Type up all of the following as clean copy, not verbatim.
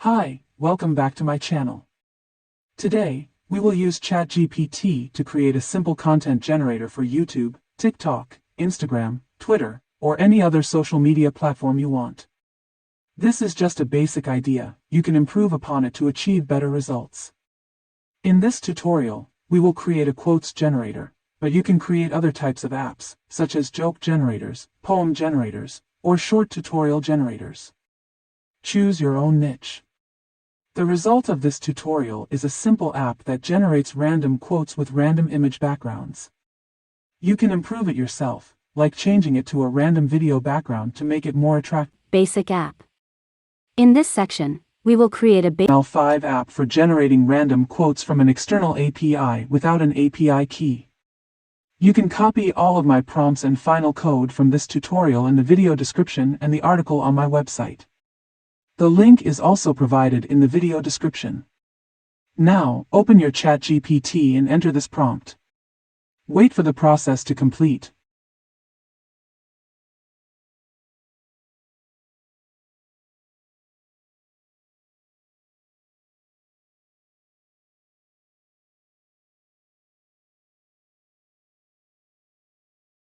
Hi, welcome back to my channel. Today, we will use ChatGPT to create a simple content generator for YouTube, TikTok, Instagram, Twitter, or any other social media platform you want. This is just a basic idea. You can improve upon it to achieve better results. In this tutorial, we will create a quotes generator, but you can create other types of apps, such as joke generators, poem generators, or short tutorial generators. Choose your own niche. The result of this tutorial is a simple app that generates random quotes with random image backgrounds. You can improve it yourself, like changing it to a random video background to make it more attractive. Basic app. In this section, we will create a HTML5 app for generating random quotes from an external API without an API key. You can copy all of my prompts and final code from this tutorial in the video description and the article on my website. The link is also provided in the video description. Now, open your ChatGPT and enter this prompt. Wait for the process to complete.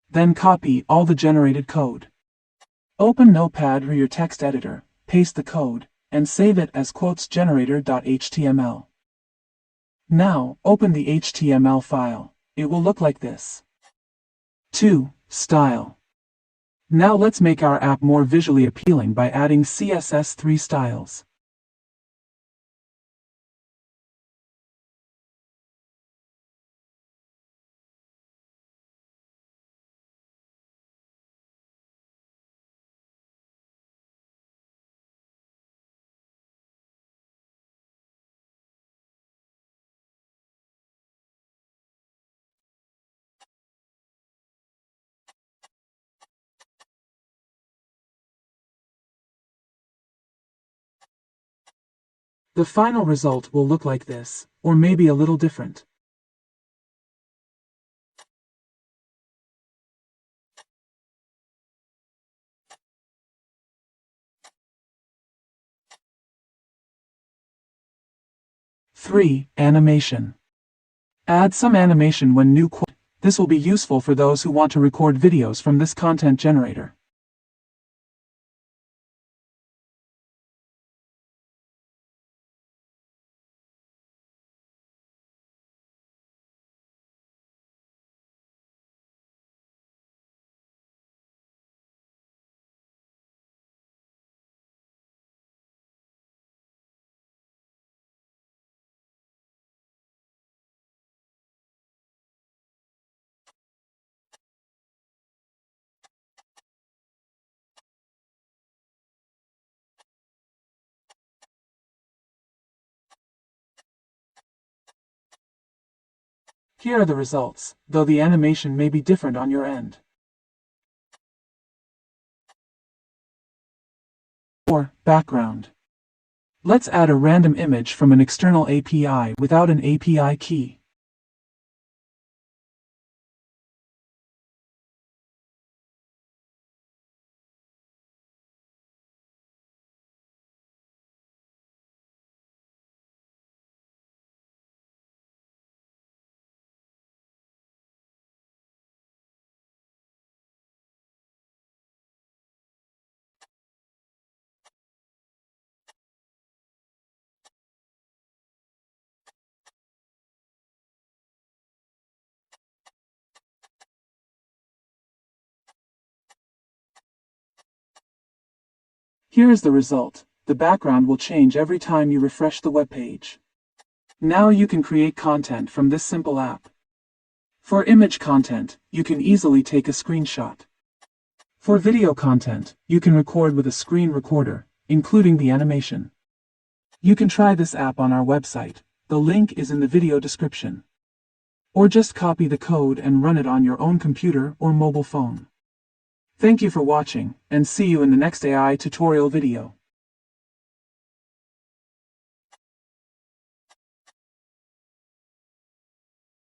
Then copy all the generated code. Open Notepad or your text editor, paste the code, and save it as quotesgenerator.html. Now, open the HTML file. It will look like this. 2. Style. Now let's make our app more visually appealing by adding CSS3 styles. The final result will look like this, or maybe a little different. Three. Animation. Add some animation when new quote. This will be useful for those who want to record videos from this content generator. Here are the results, though the animation may be different on your end. 4. Background. Let's add a random image from an external API without an API key. Here is the result. The background will change every time you refresh the web page. Now you can create content from this simple app. For image content, you can easily take a screenshot. For video content, you can record with a screen recorder, including the animation. You can try this app on our website. The link is in the video description. Or just copy the code and run it on your own computer or mobile phone. Thank you for watching, and see you in the next AI tutorial video.